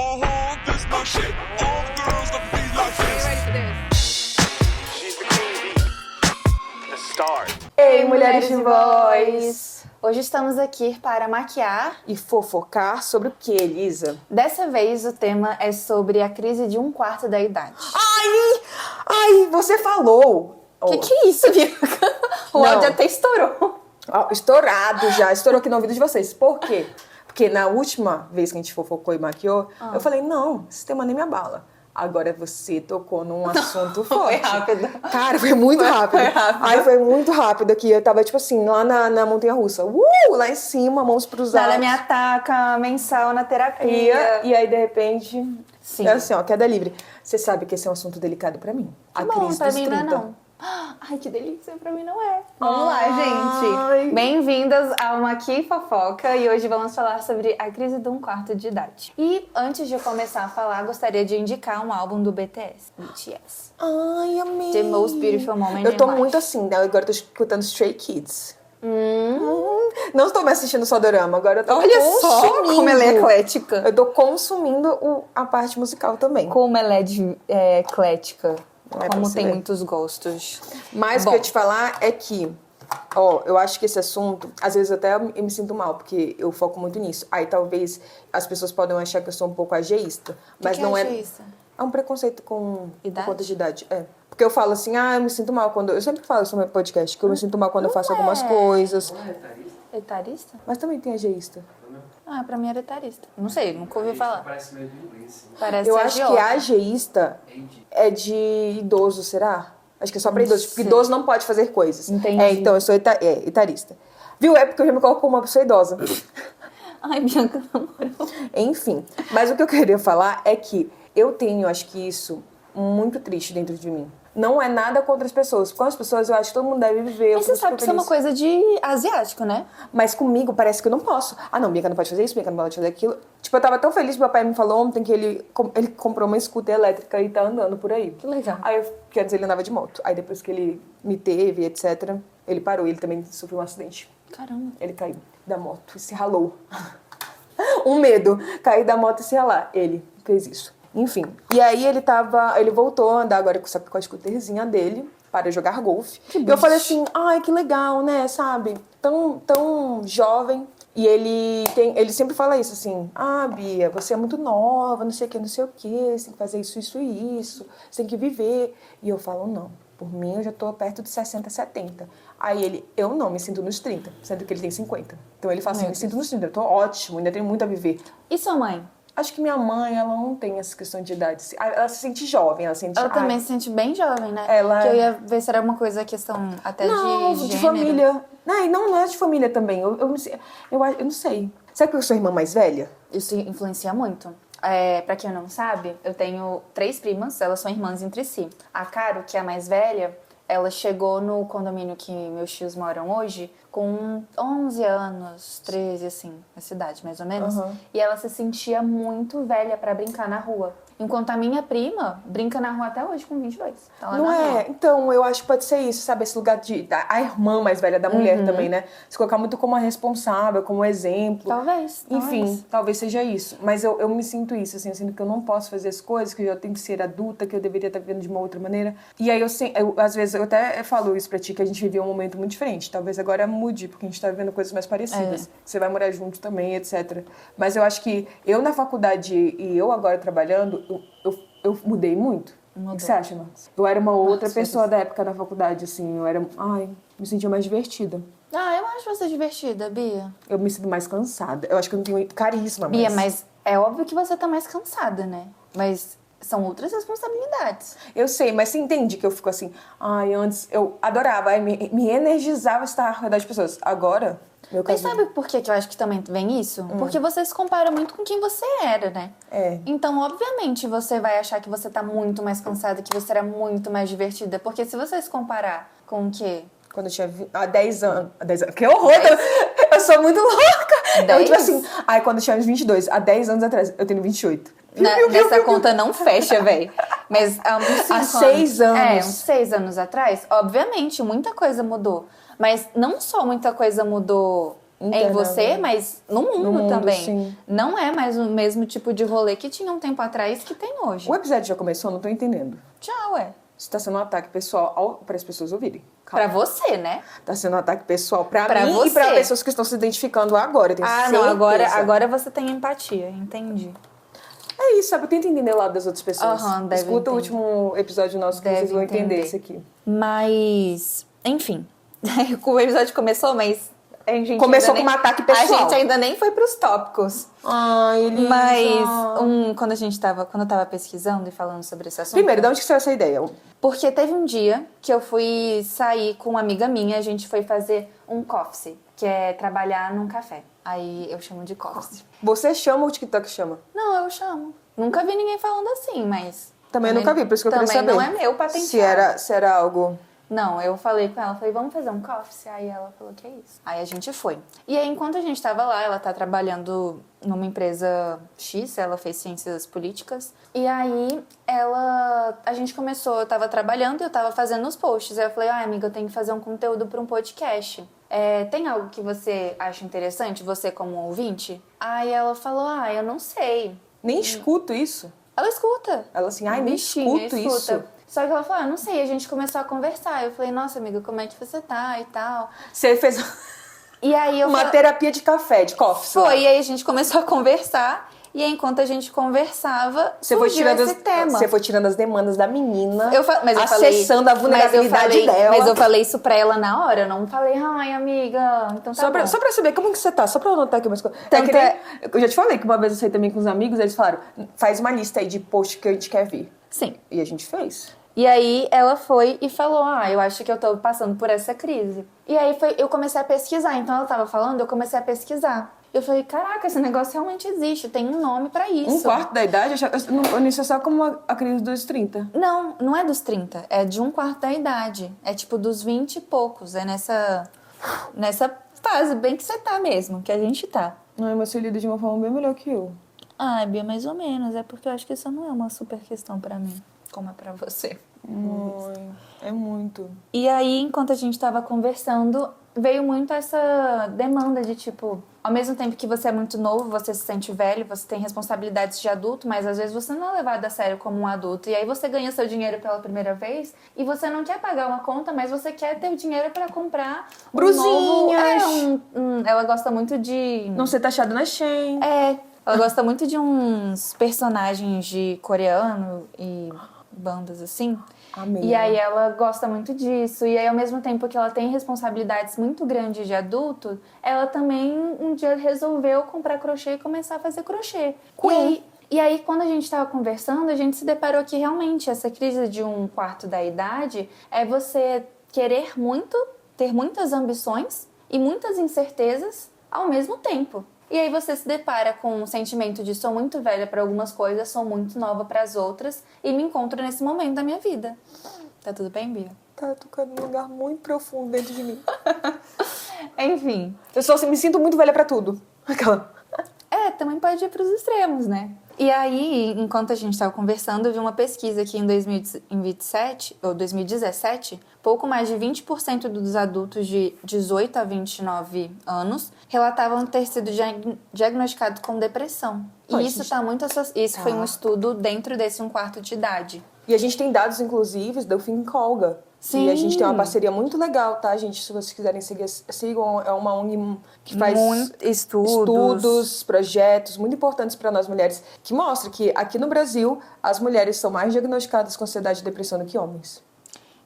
This my shit. All the girls love me like this. Ready for this? She's the queen bee, the star. Ei, mulheres de voz! Hoje estamos aqui para maquiar. E fofocar sobre o que, Elisa? Dessa vez o tema é sobre a crise de um quarto da idade. Ai, você falou! Que é isso, Bianca? O Não. áudio até estourou. Estourado já, estourou aqui no ouvido de vocês. Por quê? Porque na última vez que a gente fofocou e maquiou, eu falei, não, esse tema nem me abala. Agora você tocou num assunto forte. Foi rápido. Cara, foi muito rápido. Foi rápido. Ai, foi muito rápido aqui. Eu tava, tipo assim, lá na montanha-russa. Lá em cima, mãos pros Nada altos. me ataca, mensal na terapia. E aí, de repente... Sim. É assim, ó, queda livre. Você sabe que esse é um assunto delicado pra mim. A Bom, crise pra dos mim 30. não é não. Ai, que delícia, pra mim não é. Vamos lá, Ai. gente. Bem-vindas ao Maqui Fofoca e hoje vamos falar sobre a crise de um quarto de idade. E antes de começar a falar, gostaria de indicar um álbum do BTS. Ai, amei. The Most Beautiful Moment Eu tô in Life. muito assim, né? Agora eu tô escutando Stray Kids. Não estou mais assistindo só dorama, agora eu tô Olha só consumindo. como ela é eclética. Eu tô consumindo a parte musical também. Como ela é eclética. É pra Como você tem ver. muitos gostos. Mas o que eu ia te falar é que, eu acho que esse assunto, às vezes até eu me sinto mal, porque eu foco muito nisso. Aí talvez as pessoas podem achar que eu sou um pouco ageísta, mas que não é é. ageísta? É um preconceito com Idade? conta de idade. É. Porque eu falo assim, eu me sinto mal quando. Eu sempre falo isso no meu podcast, que eu me sinto mal quando eu faço algumas coisas. Etarista? Mas também tem ageísta. Ah, pra mim era etarista. Não sei, nunca ouvi falar. Parece meio de inglês. Parece Eu acho que agiota. ageísta é de idoso, será? Acho que é só pra idoso. Porque sei. idoso não pode fazer coisas. Entendi. Então eu sou etarista. Viu? É porque eu já me coloco como uma pessoa idosa. Ai, Bianca, na moral. Enfim. Mas o que eu queria falar é que eu tenho, acho que isso, muito triste dentro de mim. Não é nada contra as pessoas. Com as pessoas, eu acho que todo mundo deve viver. Mas você sabe que isso é uma coisa de asiático, né? Mas comigo parece que eu não posso. Não, Bianca não pode fazer isso, Bianca não pode fazer aquilo. Tipo, eu tava tão feliz que meu pai me falou ontem que ele comprou uma scooter elétrica e tá andando por aí. Que legal. Porque antes ele andava de moto. Aí depois que ele me teve, etc., ele parou. Ele também sofreu um acidente. Caramba. Ele caiu da moto e se ralou. Um medo. Cair da moto e se ralar. Ele fez isso. Enfim. E aí ele voltou a andar agora com a scooterzinha dele para jogar golfe. E eu falei assim, que legal, né, sabe? Tão jovem. E ele sempre fala isso, assim, Bia, você é muito nova, não sei o que, você tem que fazer isso e isso, você tem que viver. E eu falo, não, por mim eu já tô perto de 60, 70. Aí eu não, me sinto nos 30, sendo que ele tem 50. Então ele fala assim, me sinto nos 30, eu tô ótimo, ainda tenho muito a viver. E sua mãe? Acho que minha mãe, ela não tem essa questão de idade. Ela se sente jovem, ela se sente... Ela também se sente bem jovem, né? Ela- Que eu ia ver se era uma coisa, questão até Não, de de gênero. família. Não é de família também. Eu não sei. Sabe que eu sou a irmã mais velha? Isso influencia muito. Pra quem não sabe, eu tenho 3 primas, elas são irmãs entre si. A Caro, que é a mais velha, ela chegou no condomínio que meus tios moram hoje com 11 anos, 13, assim, na cidade, mais ou menos. Uhum. E ela se sentia muito velha pra brincar na rua. Enquanto a minha prima brinca na rua até hoje com 22. Tá lá Não na é? rua. Então, eu acho que pode ser isso, sabe? Esse lugar a irmã mais velha da mulher Uhum. também, né? Se colocar muito como a responsável, como exemplo. Talvez. Enfim, talvez seja isso. Mas eu me sinto isso, assim, eu sinto que eu não posso fazer as coisas, que eu tenho que ser adulta, que eu deveria estar vivendo de uma outra maneira. E aí, às vezes, eu até falo isso pra ti, que a gente viveu um momento muito diferente. Talvez agora mude, porque a gente tá vivendo coisas mais parecidas. Você vai morar junto também, etc. Mas eu acho que eu na faculdade e eu agora trabalhando, eu mudei muito. Mudou. O que você acha, Marcos? Eu era uma outra Nossa, pessoa da época da faculdade, assim. Eu era... me sentia mais divertida. Eu acho você divertida, Bia. Eu me sinto mais cansada. Eu acho que eu não tenho carisma, Bia, mas é óbvio que você tá mais cansada, né? Mas são outras responsabilidades. Eu sei, mas você entende que eu fico assim... antes eu adorava, me energizava estar ao redor de pessoas. Agora, meu Mas caso... sabe por que eu acho que também vem isso? Porque você se compara muito com quem você era, né? É. Então, obviamente, você vai achar que você tá muito mais cansada, que você era muito mais divertida. Porque se você se comparar com o quê? Quando eu tinha 10 anos. 10 anos. Que horror! Eu sou muito louca! Eu, 10? tipo assim... quando eu tinha uns 22, há 10 anos atrás, eu tenho 28. Nessa conta não fecha, velho. Mas há uns 5 Há anos. 6 anos. Uns 6 anos atrás, obviamente, muita coisa mudou. Mas não só muita coisa mudou em você, Internamente. mas no mundo, No mundo, também. sim. Não é mais o mesmo tipo de rolê que tinha um tempo atrás que tem hoje. O episódio já começou? Não tô entendendo. Já, ué. Isso tá sendo um ataque pessoal para as pessoas ouvirem. Pra Calma. você, né? Tá sendo um ataque pessoal pra Pra mim você. e pra pessoas que estão se identificando agora. Eu tenho Ah, não, certeza. agora você tem empatia, entendi. É isso, sabe? Tenta entender o lado das outras pessoas. Aham, deve Escuta o entender. último episódio nosso que Deve vocês vão entender entender. isso aqui. Mas, enfim. O episódio começou, mas a gente Começou ainda com um ataque pessoal. A gente ainda nem foi pros tópicos. Ai, Elisa. Mas quando eu tava pesquisando e falando sobre esse assunto. Primeiro, de onde que saiu essa ideia? Porque teve um dia que eu fui sair com uma amiga minha, a gente foi fazer um coffee, que é trabalhar num café. Aí eu chamo de coffee. Você chama ou o TikTok chama? Não, eu chamo. Nunca vi ninguém falando assim, mas... Também nunca vi, por isso que eu queria saber. Também não é meu patenteado. Se era algo... Não, eu falei com ela, falei, vamos fazer um coffee? Aí ela falou que é isso. Aí a gente foi. E aí, enquanto a gente tava lá, ela tá trabalhando numa empresa X, ela fez ciências políticas. E aí, a gente começou, eu tava trabalhando e eu tava fazendo os posts. Aí eu falei, amiga, eu tenho que fazer um conteúdo pra um podcast. Tem algo que você acha interessante, você como ouvinte? Aí ela falou, eu não sei. Nem escuto isso. Ela escuta. Ela assim, nem Bichinha, escuto isso. Só que ela falou, não sei, a gente começou a conversar. Eu falei, nossa, amiga, como é que você tá e tal. Você fez E aí eu uma falei, terapia de café, de coffee. foi, e aí a gente começou a conversar. E aí, enquanto a gente conversava, surgiu esse tema. Você foi tirando as demandas da menina, Mas eu acessando a vulnerabilidade dela. Mas eu falei isso pra ela na hora, eu não falei, amiga, então tá bom. Só pra saber como que você tá, só pra eu anotar aqui umas coisas. Tanto Eu já te falei que uma vez eu saí também com os amigos, eles falaram, faz uma lista aí de posts que a gente quer ver. Sim. E a gente fez. E aí ela foi e falou, eu acho que eu tô passando por essa crise. E aí eu comecei a pesquisar, então ela tava falando, eu comecei a pesquisar. Eu falei, caraca, esse negócio realmente existe, tem um nome pra isso. Um quarto da idade, eu isso é só como a crise dos 30. Não, não é dos 30, é de um quarto da idade. É tipo dos 20 e poucos, é nessa fase bem que você tá mesmo, que a gente tá. Ai, mas você lida de uma forma bem melhor que eu. Bia, mais ou menos, é porque eu acho que isso não é uma super questão pra mim, como é pra você. É muito. E aí, enquanto a gente tava conversando, veio muito essa demanda de tipo, ao mesmo tempo que você é muito novo, você se sente velho, você tem responsabilidades de adulto, mas às vezes você não é levado a sério como um adulto. E aí você ganha seu dinheiro pela primeira vez e você não quer pagar uma conta, mas você quer ter o dinheiro pra comprar Brusinhas. Ela gosta muito de... Não ser taxado na Shein. Ela gosta muito de uns personagens de coreano e bandas assim. Amei. E aí ela gosta muito disso. E aí, ao mesmo tempo que ela tem responsabilidades muito grandes de adulto, ela também um dia resolveu comprar crochê e começar a fazer crochê. E aí, quando a gente estava conversando, a gente se deparou que realmente essa crise de um quarto da idade é você querer muito, ter muitas ambições e muitas incertezas ao mesmo tempo. E aí você se depara com um sentimento de sou muito velha para algumas coisas, sou muito nova para as outras e me encontro nesse momento da minha vida. Tá tudo bem, Bia? Tá tocando num lugar muito profundo dentro de mim. Enfim. Eu só me sinto muito velha pra tudo. Aquela... Também pode ir pros extremos, né? E aí, enquanto a gente estava conversando, eu vi uma pesquisa que em 2017, pouco mais de 20% dos adultos de 18 a 29 anos relatavam ter sido diagnosticados com depressão. E isso tá muito Isso foi um estudo dentro desse um quarto de idade. E a gente tem dados, inclusive, do Think Olga. Sim. E a gente tem uma parceria muito legal, tá, gente? Se vocês quiserem seguir, sigam. É uma ONG que faz estudos, projetos muito importantes para nós mulheres, que mostra que aqui no Brasil as mulheres são mais diagnosticadas com ansiedade e depressão do que homens.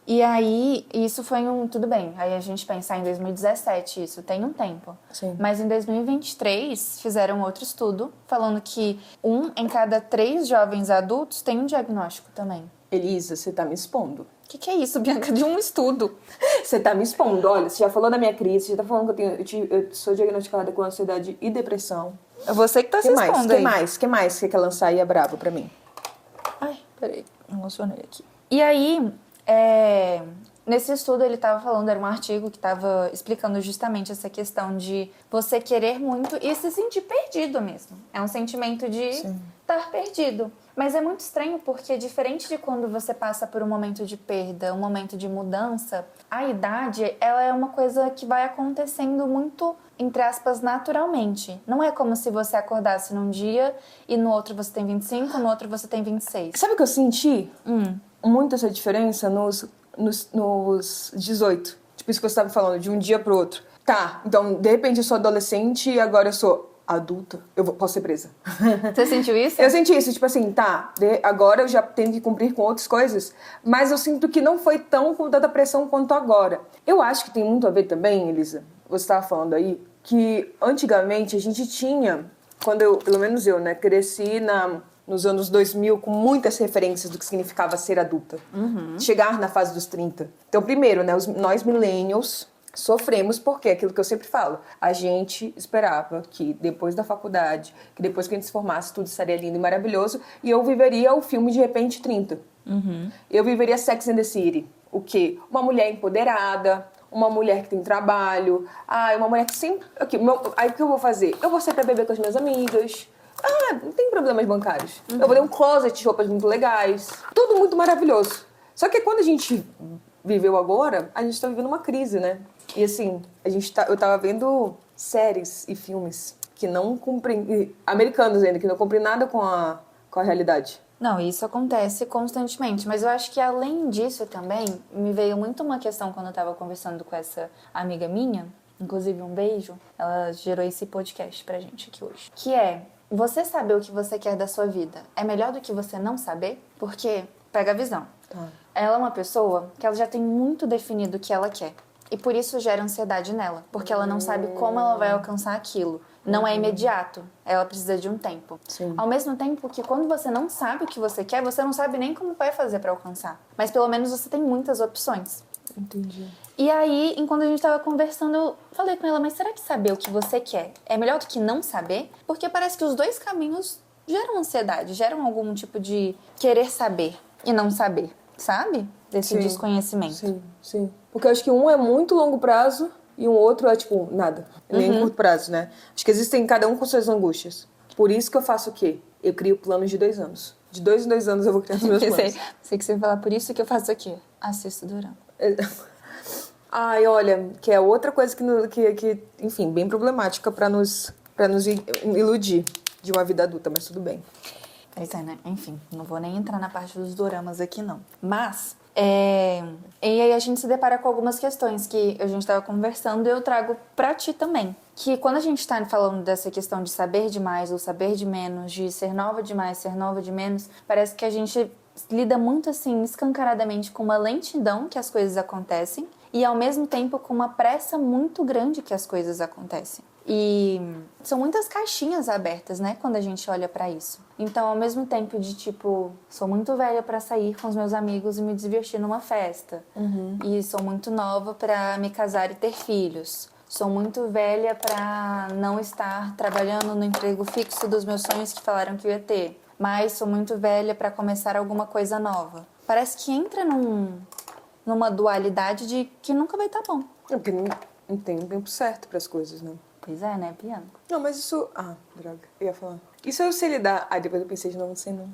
E aí, isso foi tudo bem. Aí a gente pensar em 2017, isso tem um tempo. Sim. Mas em 2023, fizeram outro estudo falando que 1 em cada 3 jovens adultos tem um diagnóstico também. Elisa, você tá me expondo. O que é isso, Bianca? De um estudo. Você tá me expondo. Olha, você já falou da minha crise, você já tá falando que eu sou diagnosticada com ansiedade e depressão. É você que tá se expondo aí. Que mais você quer lançar aí é brabo pra mim? Ai, peraí. Emocionei aqui. E aí, nesse estudo ele tava falando, era um artigo que tava explicando justamente essa questão de você querer muito e se sentir perdido mesmo. É um sentimento de estar perdido. Mas é muito estranho porque, diferente de quando você passa por um momento de perda, um momento de mudança, a idade, ela é uma coisa que vai acontecendo muito entre aspas, naturalmente. Não é como se você acordasse num dia e no outro você tem 25, no outro você tem 26. Sabe o que eu senti? Muito essa diferença nos 18. Tipo isso que você estava falando, de um dia pro outro. Tá, então, de repente eu sou adolescente e agora eu sou adulta. Posso ser presa. Você sentiu isso? Eu senti isso, tipo assim, tá, agora eu já tenho que cumprir com outras coisas, mas eu sinto que não foi com tanta pressão quanto agora. Eu acho que tem muito a ver também, Elisa, você estava falando aí, que antigamente a gente tinha, pelo menos eu, né, cresci nos anos 2000 com muitas referências do que significava ser adulta. Chegar na fase dos 30. Então, primeiro, né, nós millennials sofremos porque, aquilo que eu sempre falo, a gente esperava que depois da faculdade, que depois que a gente se formasse, tudo estaria lindo e maravilhoso, e eu viveria o filme De Repente 30. Eu viveria Sex and the City. O quê? Uma mulher empoderada, uma mulher que tem trabalho, uma mulher que sempre... Aí o que eu vou fazer? Eu vou sair pra beber com as minhas amigas. Não tem problemas bancários. Eu vou ter um closet de roupas muito legais. Tudo muito maravilhoso. Só que quando a gente viveu agora, a gente tá vivendo uma crise, né? E assim, eu tava vendo séries e filmes que não cumprem... Americanos ainda, que não cumprem nada com a realidade. Não, isso acontece constantemente, mas eu acho que além disso também, me veio muito uma questão quando eu tava conversando com essa amiga minha, inclusive um beijo, ela gerou esse podcast pra gente aqui hoje, que é, você saber o que você quer da sua vida é melhor do que você não saber? Porque, pega a visão, ela é uma pessoa que ela já tem muito definido o que ela quer, e por isso gera ansiedade nela, porque ela não sabe como ela vai alcançar aquilo. Não é imediato, ela precisa de um tempo. Sim. Ao mesmo tempo que quando você não sabe o que você quer, você não sabe nem como vai fazer pra alcançar. Mas pelo menos você tem muitas opções. Entendi. E aí, enquanto a gente tava conversando, eu falei com ela, mas será que saber o que você quer é melhor do que não saber? Porque parece que os dois caminhos geram ansiedade, geram algum tipo de querer saber e não saber, sabe? Desse desconhecimento. Sim. Porque eu acho que um é muito longo prazo e um outro é, tipo, nada. Nem curto prazo, né? Acho que existem cada um com suas angústias. Por isso que eu faço o quê? Eu crio planos de 2 anos. De 2 em 2 anos eu vou criar os meus planos. Sei que você vai falar, por isso que eu faço o quê? Assisto dorama. Ai, olha, que é outra coisa que enfim, bem problemática pra nos iludir de uma vida adulta, mas tudo bem. Pois é, né? Enfim, não vou nem entrar na parte dos doramas aqui, não. Mas, e aí a gente se depara com algumas questões que a gente tava conversando e eu trago pra ti também. Que quando a gente tá falando dessa questão de saber demais ou saber de menos, de ser nova demais, ser nova de menos, parece que a gente lida muito, assim, escancaradamente com uma lentidão que as coisas acontecem e, ao mesmo tempo, com uma pressa muito grande que as coisas acontecem. E são muitas caixinhas abertas, né, quando a gente olha pra isso. Então, ao mesmo tempo de, tipo, sou muito velha pra sair com os meus amigos e me divertir numa festa. E sou muito nova pra me casar e ter filhos. Sou muito velha pra não estar trabalhando no emprego fixo dos meus sonhos que falaram que eu ia ter. Mas sou muito velha pra começar alguma coisa nova. Parece que entra numa dualidade de que nunca vai estar bom. É porque não tem um tempo certo pras coisas, né? Pois é, né, Bianca? Não, mas isso... droga, eu ia falar. Isso eu sei lidar... Depois eu pensei de não sei não.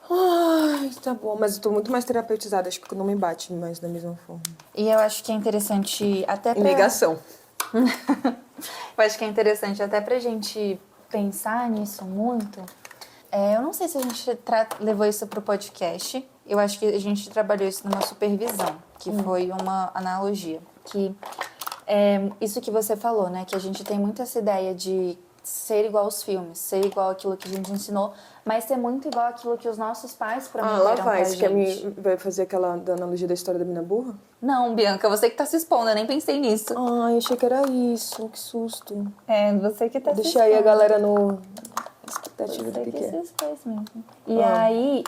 Ai, tá bom, mas eu tô muito mais terapeutizada, acho que não me bate mais da mesma forma. E eu acho que é interessante até pra... Negação. Eu acho que é interessante até pra gente pensar nisso muito. Eu não sei se a gente levou isso pro podcast. Eu acho que a gente trabalhou isso numa supervisão, que foi uma analogia. Que isso que você falou, né? Que a gente tem muito essa ideia de ser igual aos filmes, ser igual aquilo que a gente ensinou, mas ser muito igual aquilo que os nossos pais prometeram lá vai, pra você gente. vai fazer aquela da analogia da história da mina burra? Não, Bianca, você que tá se expondo, eu nem pensei nisso. Ai, achei que era isso, que susto. Você que tá se expondo. Deixa aí a galera no... expectativa do que é. Se expôs mesmo. E aí,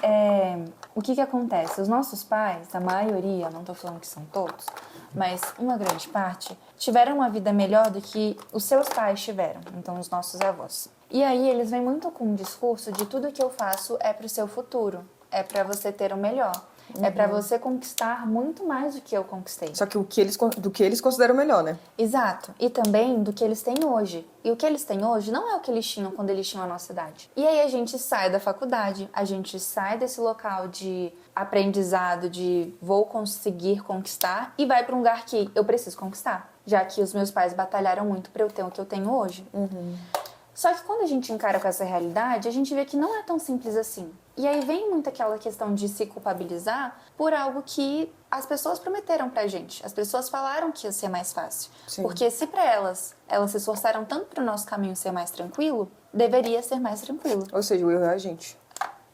o que acontece? Os nossos pais, a maioria, não tô falando que são todos, mas uma grande parte, tiveram uma vida melhor do que os seus pais tiveram, então os nossos avós. E aí eles vêm muito com um discurso de tudo que eu faço é pro seu futuro, é pra você ter o melhor, é pra você conquistar muito mais do que eu conquistei. Só que do que eles consideram melhor, né? Exato. E também do que eles têm hoje. E o que eles têm hoje não é o que eles tinham quando eles tinham a nossa idade. E aí a gente sai da faculdade, a gente sai desse local de aprendizado, de vou conseguir conquistar, e vai para um lugar que eu preciso conquistar. já que os meus pais batalharam muito pra eu ter o que eu tenho hoje. Só que quando a gente encara com essa realidade, a gente vê que não é tão simples assim. E aí vem muito aquela questão de se culpabilizar por algo que as pessoas prometeram pra gente. As pessoas falaram que ia ser mais fácil. Sim. Porque se pra elas se esforçaram tanto pro nosso caminho ser mais tranquilo, deveria ser mais tranquilo. Ou seja, o erro é a gente.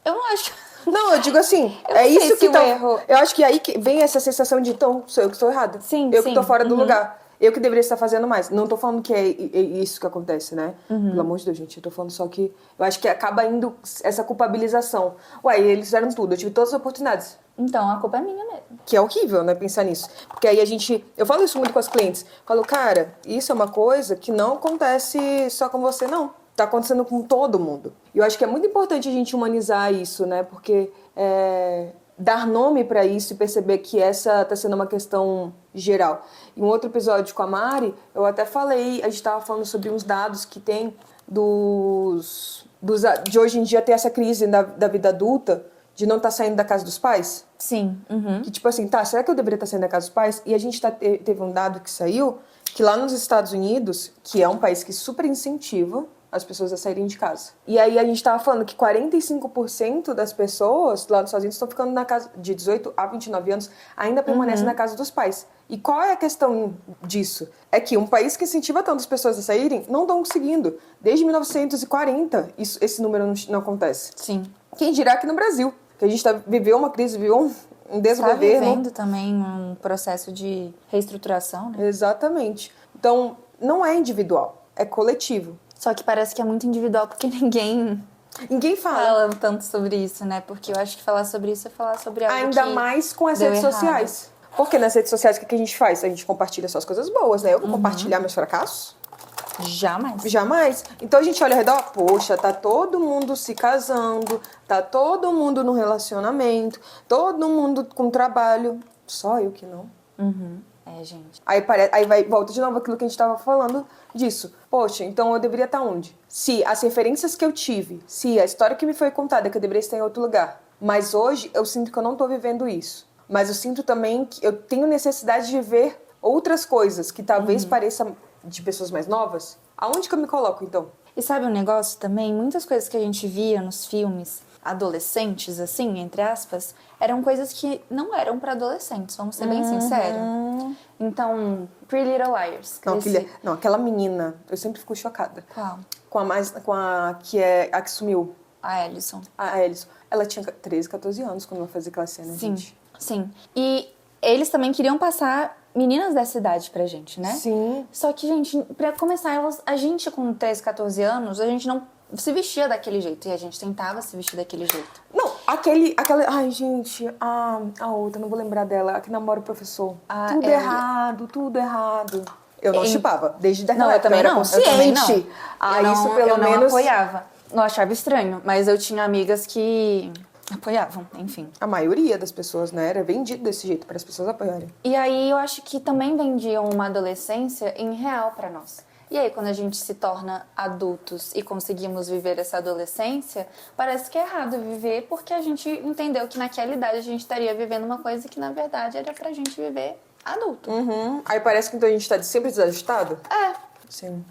Eu não acho... Não, eu digo assim, Eu é não sei isso se que o tá... erro- Eu acho que aí que vem essa sensação de, então, sou eu que estou errada. Sim, eu que sim. tô fora do lugar. Eu que deveria estar fazendo mais. Não tô falando que é isso que acontece, né? Pelo amor de Deus, gente. Eu tô falando só que... Eu acho que acaba indo essa culpabilização. Ué, eles fizeram tudo. Eu tive todas as oportunidades. Então, a culpa é minha mesmo. Que é horrível, né? Pensar nisso. Porque aí a gente... Eu falo isso muito com as clientes. Falo, cara, isso é uma coisa que não acontece só com você, não. Tá acontecendo com todo mundo. E eu acho que é muito importante a gente humanizar isso, né? Porque dar nome pra isso e perceber que essa tá sendo uma questão geral. Em um outro episódio com a Mari, eu até falei, a gente tava falando sobre uns dados que tem de hoje em dia ter essa crise da vida adulta, de não estar saindo da casa dos pais. Sim. Que tipo assim, tá, será que eu deveria estar saindo da casa dos pais? E a gente teve um dado que saiu, que lá nos Estados Unidos, que é um país que super incentiva as pessoas a saírem de casa. E aí a gente tava falando que 45% das pessoas lá nos Estados Unidos estão ficando na casa de 18 a 29 anos, ainda permanecem na casa dos pais. E qual é a questão disso? É que um país que incentiva tanto as pessoas a saírem, não estão conseguindo. Desde 1940, esse número não acontece. Sim. Quem dirá aqui no Brasil? Que a gente viveu uma crise, viveu um Tá desgoverno. vivendo também um processo de reestruturação, né? Exatamente. Então, não é individual, é coletivo. Só que parece que é muito individual, porque ninguém Ninguém fala. fala tanto sobre isso, né? Porque eu acho que falar sobre isso é falar sobre algo Ainda que mais com as deu redes errado. sociais. Porque nas redes sociais, o que a gente faz? A gente compartilha só as coisas boas, né? Eu vou compartilhar meus fracassos? Jamais. Jamais. Então a gente olha ao redor, poxa, tá todo mundo se casando, tá todo mundo no relacionamento, todo mundo com trabalho. Só eu que não. É, gente. Aí volta de novo aquilo que a gente tava falando disso. Poxa, então eu deveria estar onde? Se as referências que eu tive, se a história que me foi contada, que eu deveria estar em outro lugar. Mas hoje eu sinto que eu não tô vivendo isso. Mas eu sinto também que eu tenho necessidade de ver outras coisas que talvez pareçam de pessoas mais novas. Aonde que eu me coloco, então? E sabe um negócio também? Muitas coisas que a gente via nos filmes adolescentes, assim, entre aspas, eram coisas que não eram pra adolescentes, vamos ser bem sinceros. Então, Pretty Little Liars. Aquela menina, eu sempre fico chocada. Qual? Com a que sumiu, A Alison. a Alison. Ela tinha 13, 14 anos quando ela fazia aquela cena, Sim, gente. sim. E eles também queriam passar meninas dessa idade pra gente, né? Sim. Só que, gente, pra começar, a gente com 13, 14 anos, a gente não se vestia daquele jeito. E a gente tentava se vestir daquele jeito. Não, ai, gente, a outra, não vou lembrar dela, a que namora o professor. A Tudo Ellie. errado, tudo errado. Eu não chipava, desde Não, daquela eu também era não. consciente. Eu também não. Isso pelo eu não menos apoiava. Eu achava estranho, mas eu tinha amigas que apoiavam, enfim. a maioria das pessoas, né, era vendido desse jeito para as pessoas apoiarem. E aí eu acho que também vendiam uma adolescência em real pra nós. E aí quando a gente se torna adultos e conseguimos viver essa adolescência, parece que é errado viver porque a gente entendeu que naquela idade a gente estaria vivendo uma coisa que na verdade era pra gente viver adulto. Aí parece que então a gente tá sempre desajustado. Sim.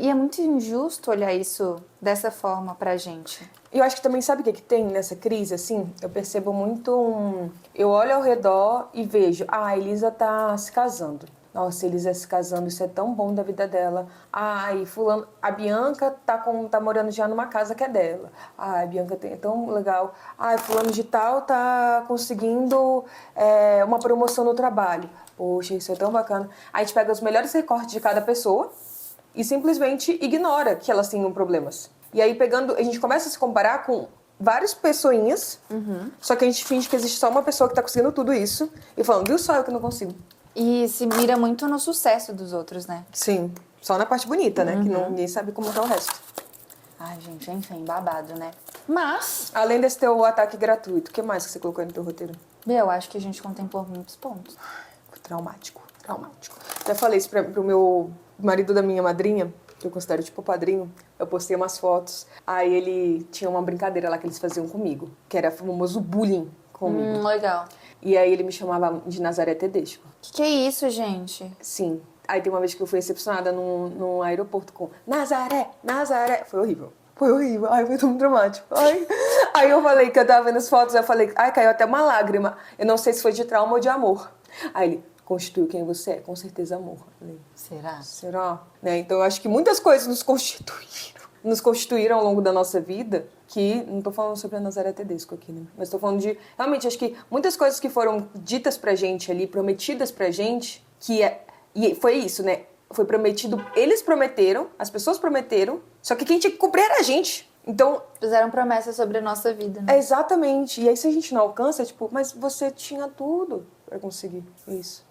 E é muito injusto olhar isso dessa forma pra gente. E eu acho que também, sabe o que tem nessa crise, assim? Eu percebo muito eu olho ao redor e vejo, a Elisa tá se casando. Nossa, Elisa se casando, isso é tão bom da vida dela. Ai, fulano, a Bianca tá morando já numa casa que é dela. Ai, a Bianca é tão legal. Ai, fulano de tal tá conseguindo uma promoção no trabalho. Poxa, isso é tão bacana. Aí a gente pega os melhores recortes de cada pessoa e simplesmente ignora que elas tenham problemas. E aí a gente começa a se comparar com várias pessoinhas, só que a gente finge que existe só uma pessoa que tá conseguindo tudo isso e falando, viu só eu que não consigo. E se mira muito no sucesso dos outros, né? Sim, só na parte bonita, né? Que ninguém sabe como tá o resto. Ai, gente, enfim, babado, né? Mas, Além desse teu ataque gratuito, o que mais que você colocou aí no teu roteiro? eu acho que a gente contemplou muitos pontos. Traumático. Já falei isso pro meu marido da minha madrinha, que eu considero tipo padrinho. Eu postei umas fotos, aí ele tinha uma brincadeira lá que eles faziam comigo, que era o famoso bullying comigo. Legal. E aí ele me chamava de Nazaré Tedesco. Que é isso, gente? Sim. Aí tem uma vez que eu fui recepcionada num aeroporto com Nazaré, Nazaré. Foi horrível. Foi horrível. Ai, foi tão dramático. Ai. Aí eu falei que eu tava vendo as fotos, eu falei, ai, caiu até uma lágrima. Eu não sei se foi de trauma ou de amor. Aí ele, constitui quem você é, com certeza amor. Eu falei, será? Né? Então eu acho que muitas coisas nos constituíram ao longo da nossa vida, que não tô falando sobre a Nazaré Tedesco aqui, né? Mas tô falando de, realmente, acho que muitas coisas que foram ditas pra gente ali, prometidas pra gente, e foi isso, né? Foi prometido, eles prometeram, as pessoas prometeram, só que quem tinha que cumprir era a gente. Então... Fizeram promessas sobre a nossa vida, né? Exatamente. E aí se a gente não alcança, tipo, mas você tinha tudo pra conseguir isso.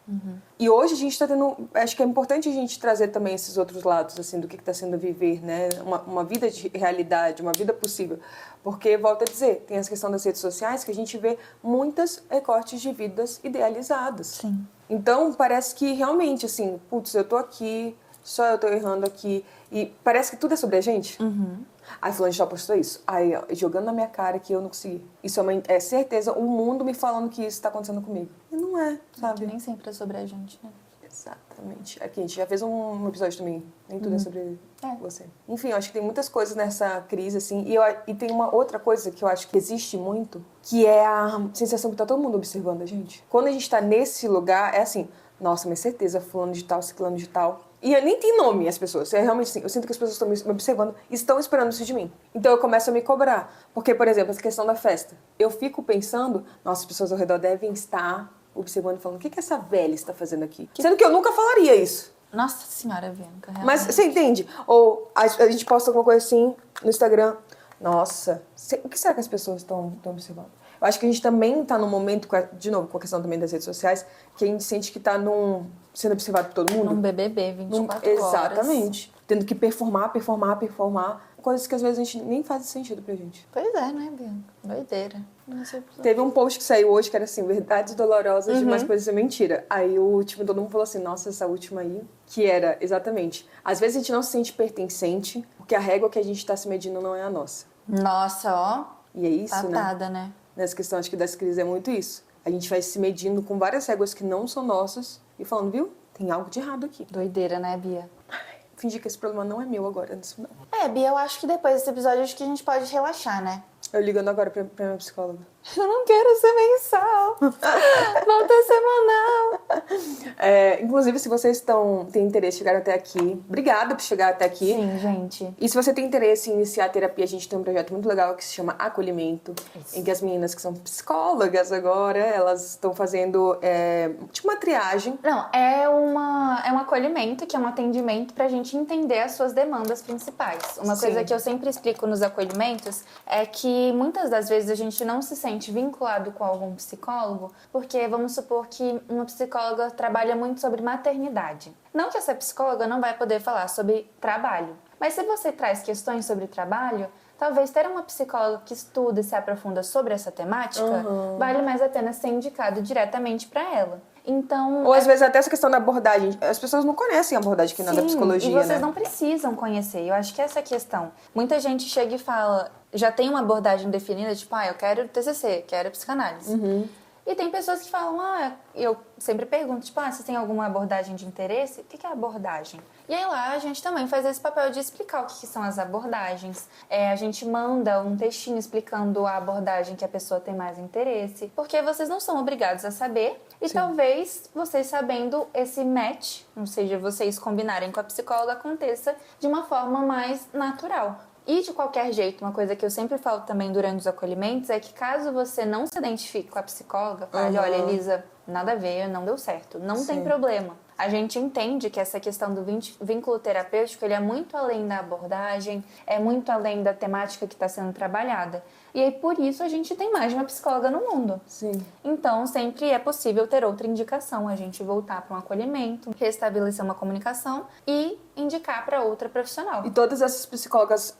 E hoje a gente tá tendo... Acho que é importante a gente trazer também esses outros lados, assim, do que tá sendo viver, né? Uma vida de realidade, uma vida possível. Porque, volto a dizer, tem essa questão das redes sociais que a gente vê muitos recortes de vidas idealizadas. Sim. Então, parece que realmente, assim, putz, eu tô aqui, só eu tô errando aqui. E parece que tudo é sobre a gente. Aí fulano já postou isso. Aí, ó, jogando na minha cara que eu não consegui. Isso é certeza, o mundo me falando que isso tá acontecendo comigo. E não é, sabe? Que nem sempre é sobre a gente, né? Exatamente. Aqui, a gente já fez um episódio também. Nem tudo é sobre você. Enfim, eu acho que tem muitas coisas nessa crise, assim. E tem uma outra coisa que eu acho que existe muito, que é a sensação que tá todo mundo observando a gente. Quando a gente tá nesse lugar, é assim, nossa, mas certeza, fulano de tal, ciclano de tal. E nem tem nome as pessoas. É realmente assim, eu sinto que as pessoas estão me observando e estão esperando isso de mim. Então eu começo a me cobrar. Porque, por exemplo, essa questão da festa. Eu fico pensando, nossa, as pessoas ao redor devem estar observando e falando, o que essa velha está fazendo aqui? Sendo que eu nunca falaria isso. Nossa senhora, Bianca. Realmente. Mas você entende? Ou a gente posta alguma coisa assim no Instagram. Nossa, o que será que as pessoas estão observando? Eu acho que a gente também está num momento, de novo, com a questão também das redes sociais, que a gente sente que está sendo observado por todo mundo. Num BBB, 24 horas. Exatamente. Tendo que performar. Coisas que às vezes a gente nem faz sentido pra gente. Pois é, né, Bianca? Doideira. Não sei por... Teve um post que saiu hoje que era assim, verdades dolorosas de umas coisas é mentira. Aí o último, todo mundo falou assim, nossa, essa última aí, que era, exatamente, às vezes a gente não se sente pertencente, porque a régua que a gente tá se medindo não é a nossa. Nossa, ó. E é isso, patada, né? Nessa questão, acho que das crises é muito isso. A gente vai se medindo com várias réguas que não são nossas e falando, viu? Tem algo de errado aqui. Doideira, né, Bia? Fingir que esse problema não é meu agora, nisso não. Bia, eu acho que depois desse episódio acho que a gente pode relaxar, né? Eu ligando agora pra minha psicóloga. Eu não quero ser mensal. Volta semanal. Inclusive, se vocês têm interesse em chegar até aqui, obrigada por chegar até aqui. Sim, gente. E se você tem interesse em iniciar a terapia, a gente tem um projeto muito legal que se chama Acolhimento, em que as meninas que são psicólogas agora, elas estão fazendo tipo uma triagem. Não, é um acolhimento, que é um atendimento pra gente entender as suas demandas principais. Uma coisa que eu sempre explico nos acolhimentos é que muitas das vezes a gente não se sente vinculado com algum psicólogo, porque vamos supor que uma psicóloga trabalha muito sobre maternidade. Não que essa psicóloga não vai poder falar sobre trabalho, mas se você traz questões sobre trabalho, talvez ter uma psicóloga que estuda e se aprofunda sobre essa temática vale mais a pena ser indicado diretamente para ela. Então, ou às vezes até essa questão da abordagem. As pessoas não conhecem a abordagem que não é da psicologia, e vocês né? não precisam conhecer. Eu acho que essa é a questão. Muita gente chega e fala, já tem uma abordagem definida, tipo, eu quero TCC, quero psicanálise. E tem pessoas que falam, eu sempre pergunto, tipo, você tem alguma abordagem de interesse? O que é abordagem? E aí lá a gente também faz esse papel de explicar o que são as abordagens. A gente manda um textinho explicando a abordagem que a pessoa tem mais interesse. Porque vocês não são obrigados a saber. E talvez vocês sabendo esse match, ou seja, vocês combinarem com a psicóloga, aconteça de uma forma mais natural. E de qualquer jeito, uma coisa que eu sempre falo também durante os acolhimentos é que caso você não se identifique com a psicóloga, fale, olha, Elisa, nada a ver, não deu certo. Não tem problema. A gente entende que essa questão do vínculo terapêutico, ele é muito além da abordagem, é muito além da temática que está sendo trabalhada. E aí, por isso, a gente tem mais de uma psicóloga no mundo. Sim. Então, sempre é possível ter outra indicação, a gente voltar para um acolhimento, restabelecer uma comunicação e indicar para outra profissional. E todas essas psicólogas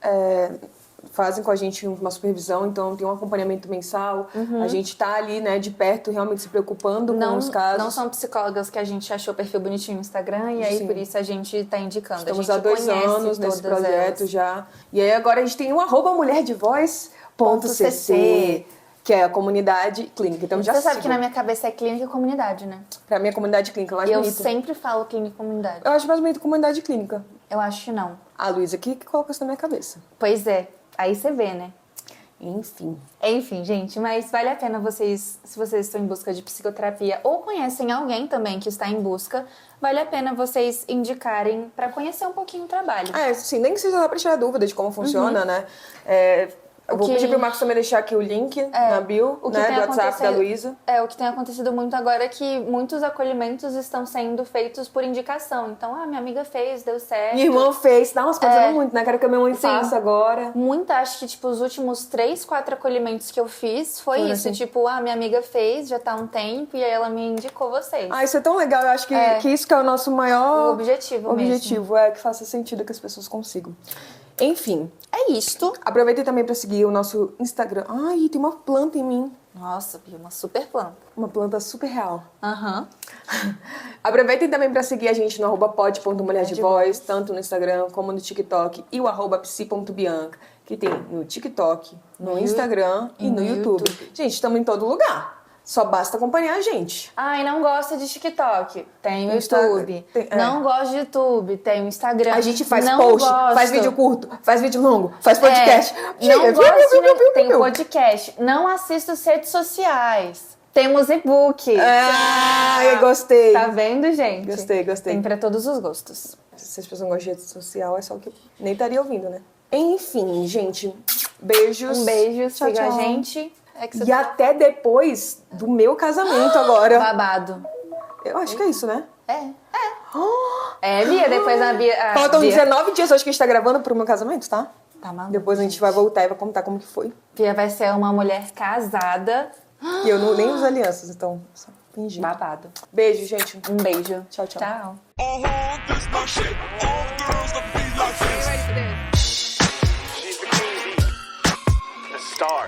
fazem com a gente uma supervisão, então tem um acompanhamento mensal. A gente tá ali, né, de perto, realmente se preocupando com os casos. Não são psicólogas que a gente achou perfil bonitinho no Instagram e aí por isso a gente tá indicando. Estamos a há gente 2 anos nesse projeto elas. já. E aí agora a gente tem o @mulherdevoz.cc. que é a comunidade clínica. Então já Você sabe sigo. que na minha cabeça é clínica e comunidade, né? Pra mim, a comunidade clínica é mais E eu bonita. sempre falo clínica e comunidade. Eu acho mais bonito comunidade clínica. Eu acho que não. A Luísa aqui que coloca isso na minha cabeça. Pois é, aí você vê, né? Enfim. Enfim, gente, mas vale a pena vocês, se vocês estão em busca de psicoterapia ou conhecem alguém também que está em busca, vale a pena vocês indicarem pra conhecer um pouquinho o trabalho. É, assim, nem que seja lá pra tirar dúvida de como funciona, né? Eu vou que- pedir pro Marcos também deixar aqui o link na bio, o que né, tem do WhatsApp da acontecido- Luísa. O que tem acontecido muito agora é que muitos acolhimentos estão sendo feitos por indicação. Então, minha amiga fez, deu certo. Minha irmã fez. Nossa, fazendo muito, né? Quero que a minha mãe Sim. faça agora. Muita, acho que, tipo, os últimos 3, 4 acolhimentos que eu fiz foi Foram isso. assim? Tipo, minha amiga fez, já tá há um tempo, e aí ela me indicou vocês. Ah, isso é tão legal. Eu acho que isso que é o nosso maior O objetivo mesmo. objetivo, é que faça sentido que as pessoas consigam. Enfim, É isto. aproveitem também pra seguir o nosso Instagram. Ai, tem uma planta em mim. Nossa, Bia, uma super planta. Uma planta super real. Aham. Aproveitem também pra seguir a gente no @pod.mulherdevoz, tanto no Instagram como no TikTok, e o @psi.bianca, que tem no TikTok, no Instagram e no YouTube. Gente, estamos em todo lugar. Só basta acompanhar a gente. Ai, não gosta de TikTok? Tem o Insta- YouTube. tem- Não gosto de YouTube? Tem o Instagram. A gente faz não post, gosto. faz vídeo curto, faz vídeo longo, faz podcast. Não Viu, gosto viu, viu, de... viu, Tem viu? podcast. Não assisto as redes sociais. Temos e-book. Ai, gostei. Tá vendo, gente? Gostei. Tem pra todos os gostos. Se as pessoas não gostam de rede social, é só que eu nem estaria ouvindo, né? Enfim, gente. Beijos. Um beijo, Tchau, siga tchau. a gente. É que você E até depois do meu casamento agora. babado. Eu acho que é isso, né? É, Bia, depois a Bia... Faltam Bia... 19 dias hoje que a gente tá gravando pro meu casamento, tá? Tá maluco. Depois a gente vai voltar e vai contar como que foi. Bia vai ser uma mulher casada. E eu nem uso alianças, então só fingir. Babado. Beijo, gente. Um beijo. Tchau, tchau. Tchau. This my shit. All girls love to be like this. She's the queen bee, the star.